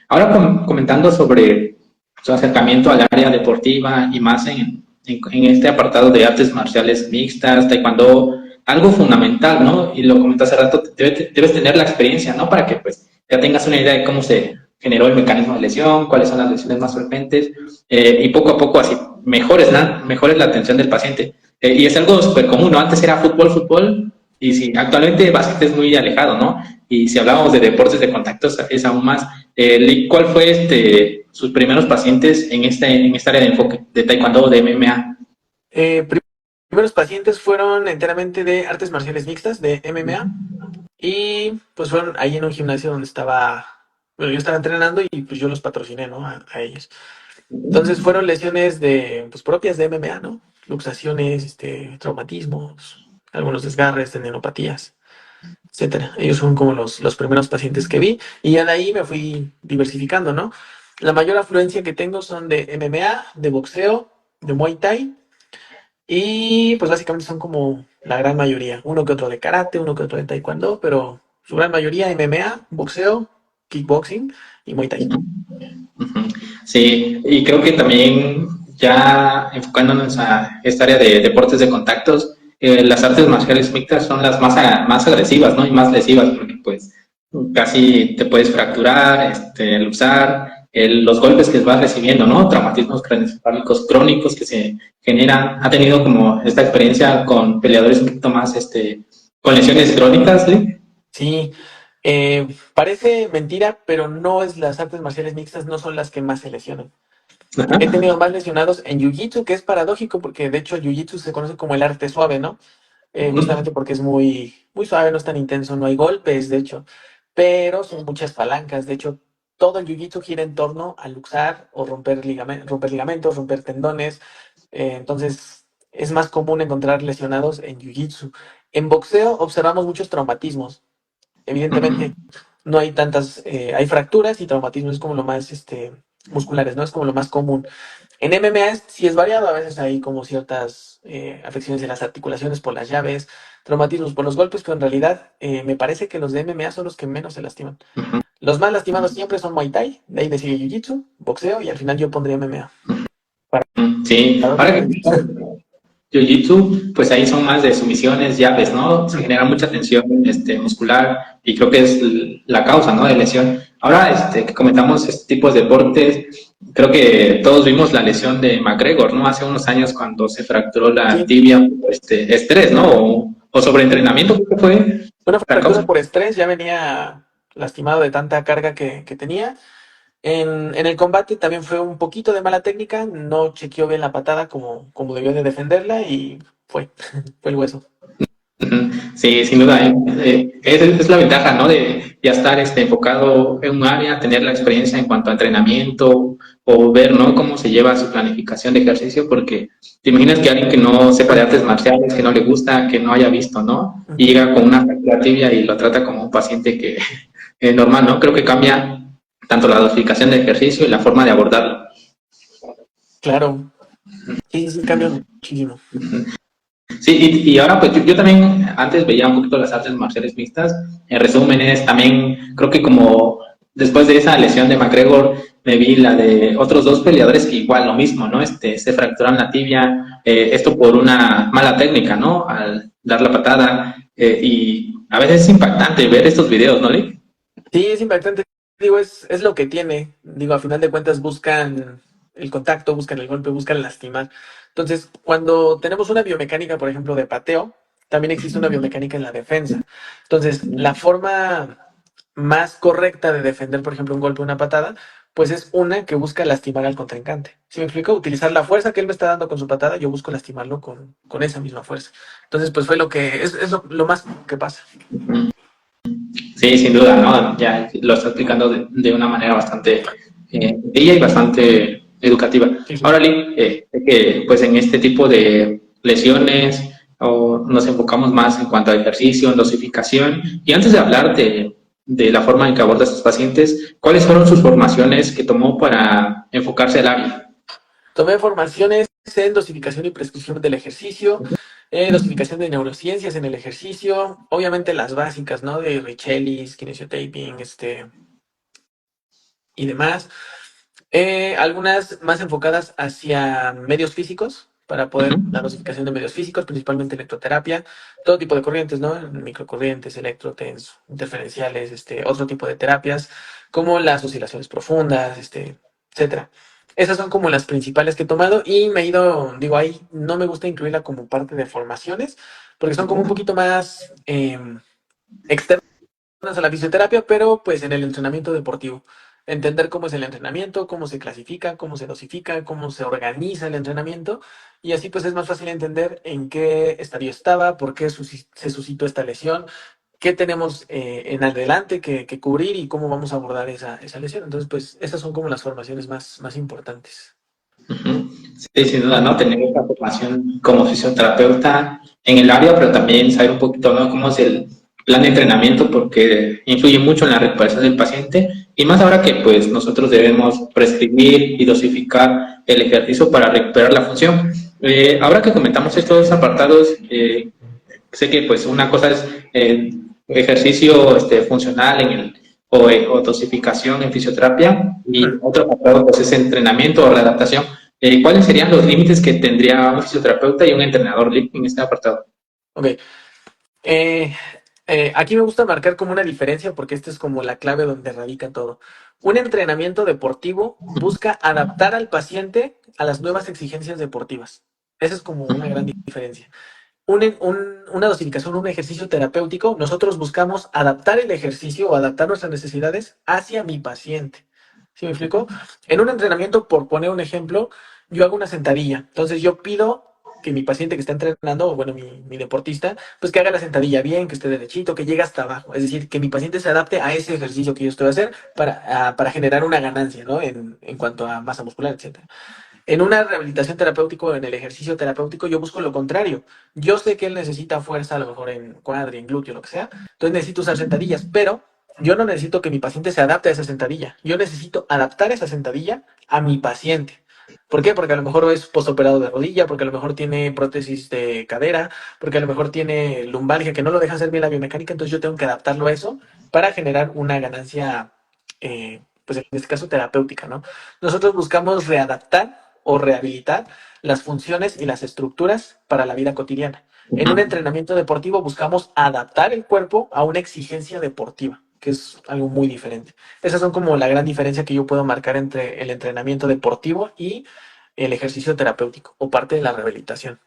Ahora comentando sobre su acercamiento al área deportiva y más en este apartado de artes marciales mixtas, taekwondo, algo fundamental, ¿no? Y lo comenté hace rato, debes tener la experiencia, ¿no? Para que pues ya tengas una idea de cómo se generó el mecanismo de lesión, cuáles son las lesiones más frecuentes y poco a poco así mejores, ¿no? Mejores la atención del paciente. Y es algo súper común, ¿no? Antes era fútbol, fútbol, y sí, actualmente básquet es muy alejado, ¿no? Y si hablábamos de deportes de contactos es aún más. ¿Cuál fue sus primeros pacientes en esta área de enfoque de taekwondo o de MMA? Eh, primeros pacientes fueron enteramente de artes marciales mixtas, de MMA, y pues fueron ahí en un gimnasio donde bueno, yo estaba entrenando y pues yo los patrociné, ¿no? A ellos. Entonces fueron lesiones pues propias de MMA, ¿no? Luxaciones, traumatismos, algunos desgarres, tendinopatías, etcétera. Ellos son como los primeros pacientes que vi y ya de ahí me fui diversificando, ¿no? La mayor afluencia que tengo son de MMA, de boxeo, de Muay Thai y pues básicamente son como la gran mayoría. Uno que otro de karate, uno que otro de taekwondo, pero su gran mayoría MMA, boxeo, kickboxing y Muay Thai. Sí, y creo que también ya enfocándonos a esta área de deportes de contactos, las artes marciales mixtas son las más agresivas, ¿no? Y más lesivas, porque pues casi te puedes fracturar, luxar, los golpes que vas recibiendo, ¿no? Traumatismos craneoencefálicos crónicos que se generan. ¿Ha tenido como esta experiencia con peleadores un poquito más, con lesiones crónicas, ¿sí? Sí, parece mentira, pero no es las artes marciales mixtas, no son las que más se lesionan. He Ajá. tenido más lesionados en Jiu-Jitsu, que es paradójico porque de hecho el Jiu-Jitsu se conoce como el arte suave, ¿no? Justamente porque es muy suave, no es tan intenso, no hay golpes, de hecho, pero son muchas palancas. De hecho, todo el Jiu-Jitsu gira en torno a luxar o romper ligamentos, romper tendones. Entonces, es más común encontrar lesionados en Jiu-Jitsu. En boxeo observamos muchos traumatismos. Evidentemente, no hay tantas, hay fracturas y traumatismos, es como lo más, musculares, ¿no? Es como lo más común. En MMA sí es variado, a veces hay como ciertas afecciones de las articulaciones por las llaves, traumatismos por los golpes, pero en realidad me parece que los de MMA son los que menos se lastiman. Los más lastimados siempre son Muay Thai, de ahí me sigue Jiu-Jitsu, boxeo y al final yo pondría MMA. Sí, ahora que Paradójicamente. Jiu-Jitsu, pues ahí son más de sumisiones, llaves, ¿no? Se genera mucha tensión muscular y creo que es la causa, ¿no? De lesión. Ahora que comentamos este tipo de deportes, creo que todos vimos la lesión de McGregor, ¿no? Hace unos años cuando se fracturó la Sí, tibia por estrés, ¿no? O sobreentrenamiento, creo que fue una la fractura causa. por estrés, ya venía lastimado de tanta carga que tenía. En el combate también fue un poquito de mala técnica, no chequeó bien la patada como debió de defenderla y fue el hueso. Ujú. Sí, sin duda. Es la ventaja, ¿no? De ya estar enfocado en un área, tener la experiencia en cuanto a entrenamiento o ver, ¿no? Cómo se lleva su planificación de ejercicio, porque te imaginas que alguien que no sepa de artes marciales, que no le gusta, que no haya visto, ¿no? Y Ujú. llega con una fractura tibia y lo trata como un paciente que es normal, ¿no? Creo que cambia tanto la dosificación de ejercicio y la forma de abordarlo. Claro, sí, sí, cambia muchísimo. Sí, y ahora pues yo también antes veía un poquito las artes marciales mixtas. En resúmenes, también creo que como después de esa lesión de McGregor, me vi la de otros dos peleadores que igual lo mismo, ¿no? Se fracturan la tibia, esto por una mala técnica, ¿no? Al dar la patada. Y a veces es impactante ver estos videos, ¿no, Lee? Sí, es impactante. Digo, es lo que tiene. Digo, a final de cuentas buscan el contacto, buscan el golpe, buscan lastimar. Entonces, cuando tenemos una biomecánica, por ejemplo, de pateo, también existe una biomecánica en la defensa. Entonces, la forma más correcta de defender, por ejemplo, un golpe o una patada, pues es una que busca lastimar al contrincante. ¿Sí me explico? Utilizar la fuerza que él me está dando con su patada, yo busco lastimarlo con esa misma fuerza. Entonces, pues fue es lo más que pasa. Sí, sin duda, ¿no? Ya lo está explicando de una manera bastante bella y bastante educativa. Sí, sí. Ahora, Lee, sé que pues en este tipo de lesiones o nos enfocamos más en cuanto a ejercicio, en dosificación. Y antes de hablar de la forma en que aborda a estos pacientes, ¿cuáles fueron sus formaciones que tomó para enfocarse al área? Tomé formaciones en dosificación y prescripción del ejercicio, dosificación de neurociencias en el ejercicio, obviamente las básicas, ¿no? De Richelis, kinesiotaping, y demás. Algunas más enfocadas hacia medios físicos, para poder la Ujú. dosificación de medios físicos, principalmente electroterapia, todo tipo de corrientes, ¿no? Microcorrientes, electrotens, interferenciales, otro tipo de terapias, como las oscilaciones profundas, etcétera. Esas son como las principales que he tomado y me he ido, digo, ahí no me gusta incluirla como parte de formaciones, porque son como un poquito más externas a la fisioterapia, pero pues en el entrenamiento deportivo. Entender cómo es el entrenamiento, cómo se clasifica, cómo se dosifica, cómo se organiza el entrenamiento. Y así pues es más fácil entender en qué estadio estaba, por qué se suscitó esta lesión, qué tenemos en adelante que cubrir y cómo vamos a abordar esa lesión. Entonces pues esas son como las formaciones más importantes. Ujú. Sí, sin duda, ¿no? Tener esta formación como fisioterapeuta en el área, pero también saber un poquito, ¿no? Cómo es el plan de entrenamiento, porque influye mucho en la recuperación del paciente, y más ahora que pues nosotros debemos prescribir y dosificar el ejercicio para recuperar la función. Ahora que comentamos estos apartados, sé que pues una cosa es ejercicio funcional o dosificación en fisioterapia y otro apartado pues es entrenamiento o readaptación. ¿Cuáles serían los límites que tendría un fisioterapeuta y un entrenador en este apartado? Ok. Eh, Aquí me gusta marcar como una diferencia porque esta es como la clave donde radica todo. Un entrenamiento deportivo busca adaptar al paciente a las nuevas exigencias deportivas. Esa es como una gran diferencia. Una dosificación, un ejercicio terapéutico, nosotros buscamos adaptar el ejercicio o adaptar nuestras necesidades hacia mi paciente. ¿Sí me explico? En un entrenamiento, por poner un ejemplo, yo hago una sentadilla. Entonces yo pido que mi paciente que está entrenando, o bueno, mi deportista, pues que haga la sentadilla bien, que esté derechito, que llegue hasta abajo. Es decir, que mi paciente se adapte a ese ejercicio que yo estoy haciendo para generar una ganancia, ¿no? En cuanto a masa muscular, etcétera. En una rehabilitación terapéutica o en el ejercicio terapéutico, yo busco lo contrario. Yo sé que él necesita fuerza, a lo mejor en cuádriceps, en glúteo, lo que sea. Entonces necesito usar sentadillas, pero yo no necesito que mi paciente se adapte a esa sentadilla. Yo necesito adaptar esa sentadilla a mi paciente. ¿Por qué? Porque a lo mejor es postoperado de rodilla, porque a lo mejor tiene prótesis de cadera, porque a lo mejor tiene lumbalgia que no lo deja hacer bien la biomecánica, entonces yo tengo que adaptarlo a eso para generar una ganancia, pues en este caso terapéutica, ¿no? Nosotros buscamos readaptar o rehabilitar las funciones y las estructuras para la vida cotidiana. En un entrenamiento deportivo buscamos adaptar el cuerpo a una exigencia deportiva, que es algo muy diferente. Esas son como la gran diferencia que yo puedo marcar entre el entrenamiento deportivo y el ejercicio terapéutico o parte de la rehabilitación.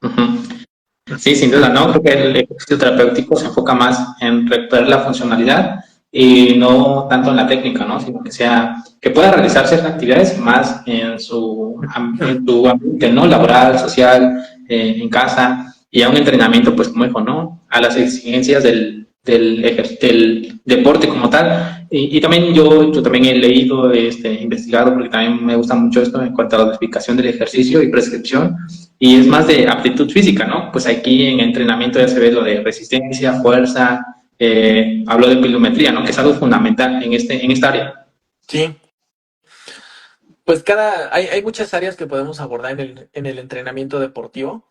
Ujú. Sí, sin duda, ¿no? Creo que el ejercicio terapéutico se enfoca más en recuperar la funcionalidad y no tanto en la técnica, ¿no? Sino que que pueda realizar ciertas actividades más en su ambiente, ¿no? Laboral, social, en casa, y a un entrenamiento, pues como dijo, ¿no? A las exigencias del deporte como tal. Y también yo también he leído, investigado, porque también me gusta mucho esto en cuanto a la explicación del ejercicio y prescripción, y es más de aptitud física, ¿no? Pues aquí en entrenamiento ya se ve lo de resistencia, fuerza, hablo de pilometría, ¿no? Que es algo fundamental en esta área. Sí, pues hay muchas áreas que podemos abordar en el entrenamiento deportivo.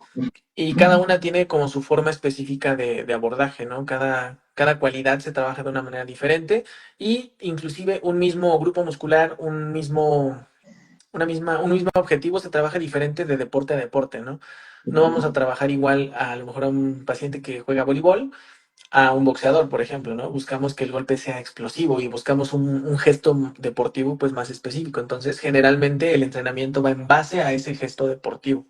Y cada una tiene como su forma específica de abordaje, ¿no? Cada cualidad se trabaja de una manera diferente y inclusive un mismo grupo muscular, un mismo objetivo se trabaja diferente de deporte a deporte, ¿no? No vamos a trabajar igual a lo mejor a un paciente que juega voleibol a un boxeador, por ejemplo, ¿no? Buscamos que el golpe sea explosivo y buscamos un gesto deportivo pues más específico. Entonces, generalmente el entrenamiento va en base a ese gesto deportivo,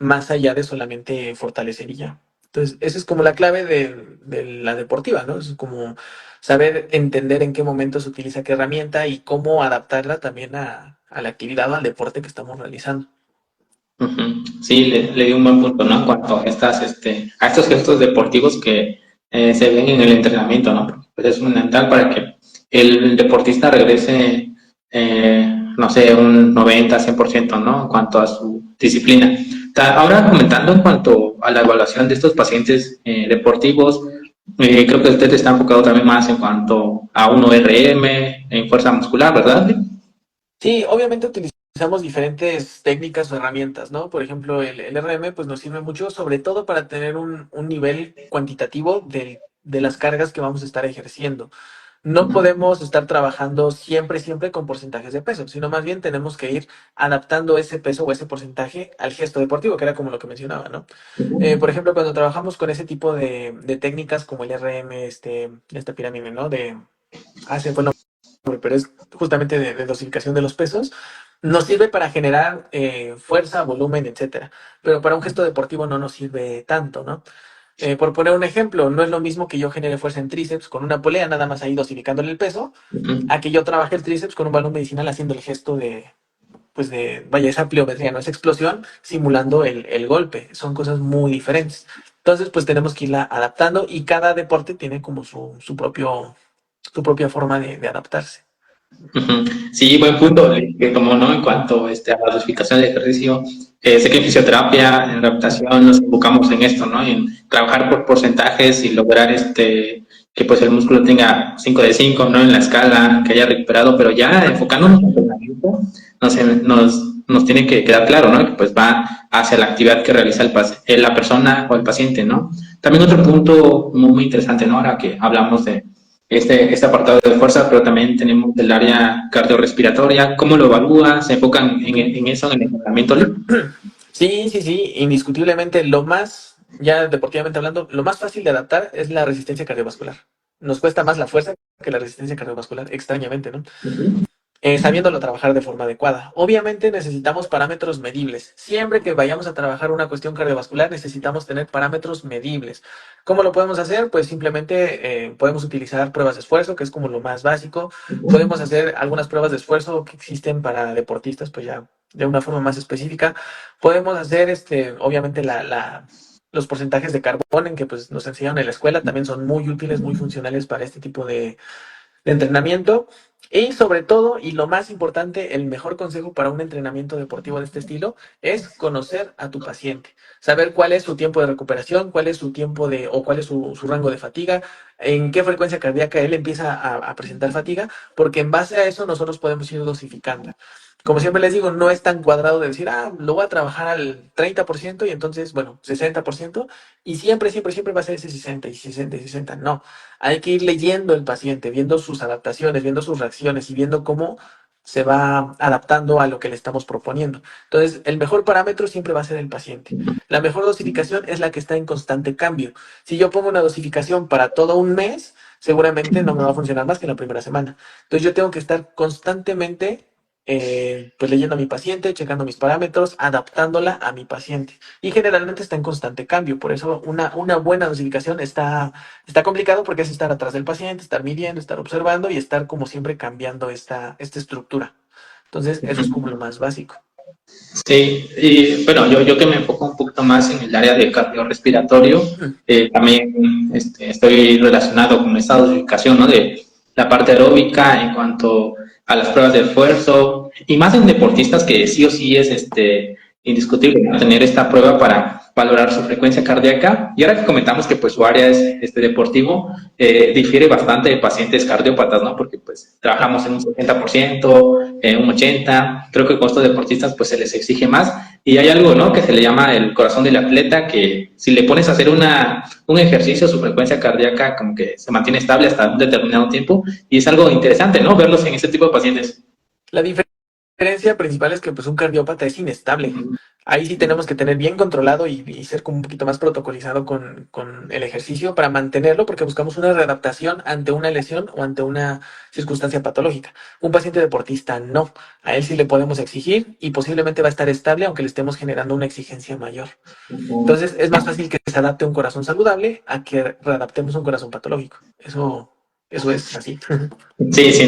más allá de solamente fortalecer y ya. Entonces, esa es como la clave de la deportiva, ¿no? Es como saber entender en qué momento se utiliza qué herramienta y cómo adaptarla también a la actividad o al deporte que estamos realizando. Ujú. Sí, le di un buen punto, ¿no? En cuanto a a estos gestos deportivos que se ven en el entrenamiento, ¿no? Pues es fundamental para que el deportista regrese, no sé, un 90-100%, ¿no? En cuanto a su disciplina. Ahora comentando en cuanto a la evaluación de estos pacientes deportivos, creo que usted está enfocado también más en cuanto a un ORM, en fuerza muscular, ¿verdad? Sí, obviamente utilizamos diferentes técnicas o herramientas, ¿no? Por ejemplo, el RM pues nos sirve mucho, sobre todo para tener un nivel cuantitativo de las cargas que vamos a estar ejerciendo. no podemos estar trabajando siempre con porcentajes de peso, sino más bien tenemos que ir adaptando ese peso o ese porcentaje al gesto deportivo, que era como lo que mencionaba, ¿no? Por ejemplo, cuando trabajamos con ese tipo de técnicas como el RM, esta pirámide, ¿no? Se fue el nombre, pero es justamente de dosificación de los pesos, nos sirve para generar fuerza, volumen, etcétera. Pero para un gesto deportivo no nos sirve tanto, ¿no? Por poner un ejemplo, no es lo mismo que yo genere fuerza en tríceps con una polea, nada más ahí dosificándole el peso, a que yo trabaje el tríceps con un balón medicinal haciendo el gesto vaya, esa pliometría, no esa explosión, simulando el golpe. Son cosas muy diferentes. Entonces, pues tenemos que irla adaptando y cada deporte tiene como su propia forma de adaptarse. Ujú. Sí, buen punto que tomó, ¿no? En cuanto a la dosificación del ejercicio. Sé que en fisioterapia, en adaptación, nos enfocamos en esto, ¿no? En trabajar por porcentajes y lograr que pues el músculo tenga 5 de 5, ¿no? En la escala, que haya recuperado, pero ya enfocándonos en el entrenamiento, nos tiene que quedar claro, ¿no? Que pues va hacia la actividad que realiza la persona o el paciente, ¿no? También otro punto muy interesante, ¿no? Ahora que hablamos de este apartado de fuerza, pero también tenemos el área cardiorrespiratoria. ¿Cómo lo evalúa? ¿Se enfocan en eso, en el entrenamiento? Sí, indiscutiblemente lo más, ya deportivamente hablando, lo más fácil de adaptar es la resistencia cardiovascular. Nos cuesta más la fuerza que la resistencia cardiovascular, extrañamente, ¿no? Sabiéndolo trabajar de forma adecuada. Obviamente necesitamos parámetros medibles. Siempre que vayamos a trabajar una cuestión cardiovascular necesitamos tener parámetros medibles. ¿Cómo lo podemos hacer? Pues simplemente podemos utilizar pruebas de esfuerzo, que es como lo más básico. Podemos hacer algunas pruebas de esfuerzo que existen para deportistas, pues ya de una forma más específica. Podemos hacer, obviamente, los porcentajes de carbón en que pues, nos enseñaron en la escuela también son muy útiles, muy funcionales para este tipo de entrenamiento. Y sobre todo, y lo más importante, el mejor consejo para un entrenamiento deportivo de este estilo es conocer a tu paciente, saber cuál es su tiempo de recuperación, cuál es su tiempo o cuál es su rango de fatiga, en qué frecuencia cardíaca él empieza a presentar fatiga, porque en base a eso nosotros podemos ir dosificando. Como siempre les digo, no es tan cuadrado de decir, lo voy a trabajar al 30% y entonces, bueno, 60%, y siempre va a ser ese 60 y 60 y 60. No, hay que ir leyendo el paciente, viendo sus adaptaciones, viendo sus reacciones y viendo cómo se va adaptando a lo que le estamos proponiendo. Entonces, el mejor parámetro siempre va a ser el paciente. La mejor dosificación es la que está en constante cambio. Si yo pongo una dosificación para todo un mes, seguramente no me va a funcionar más que en la primera semana. Entonces, yo tengo que estar constantemente pues leyendo a mi paciente, checando mis parámetros, adaptándola a mi paciente. Y generalmente está en constante cambio. Por eso una buena dosificación está complicado porque es estar atrás del paciente, estar midiendo, estar observando y estar como siempre cambiando esta estructura. Entonces, eso es como lo más básico. Sí, y bueno, yo que me enfoco un poquito más en el área de cardiorrespiratorio, también estoy relacionado con esta dosificación, ¿no? De la parte aeróbica en cuanto a las pruebas de esfuerzo, y más en deportistas que sí o sí es indiscutible, ¿no? Tener esta prueba para valorar su frecuencia cardíaca. Y ahora que comentamos que pues su área es deportivo, difiere bastante de pacientes cardiópatas, ¿no? Porque pues trabajamos en un 70%, un 80%, creo que con estos deportistas pues se les exige más. Y hay algo, ¿no? Que se le llama el corazón del atleta, que si le pones a hacer un ejercicio, su frecuencia cardíaca como que se mantiene estable hasta un determinado tiempo, y es algo interesante, ¿no? Verlos en este tipo de pacientes. La diferencia principal es que pues un cardiópata es inestable. Ahí sí tenemos que tener bien controlado y ser como un poquito más protocolizado con el ejercicio para mantenerlo, porque buscamos una readaptación ante una lesión o ante una circunstancia patológica. Un paciente deportista no. A él sí le podemos exigir y posiblemente va a estar estable aunque le estemos generando una exigencia mayor. Entonces es más fácil que se adapte un corazón saludable a que readaptemos un corazón patológico. Eso es así. Sí, sí.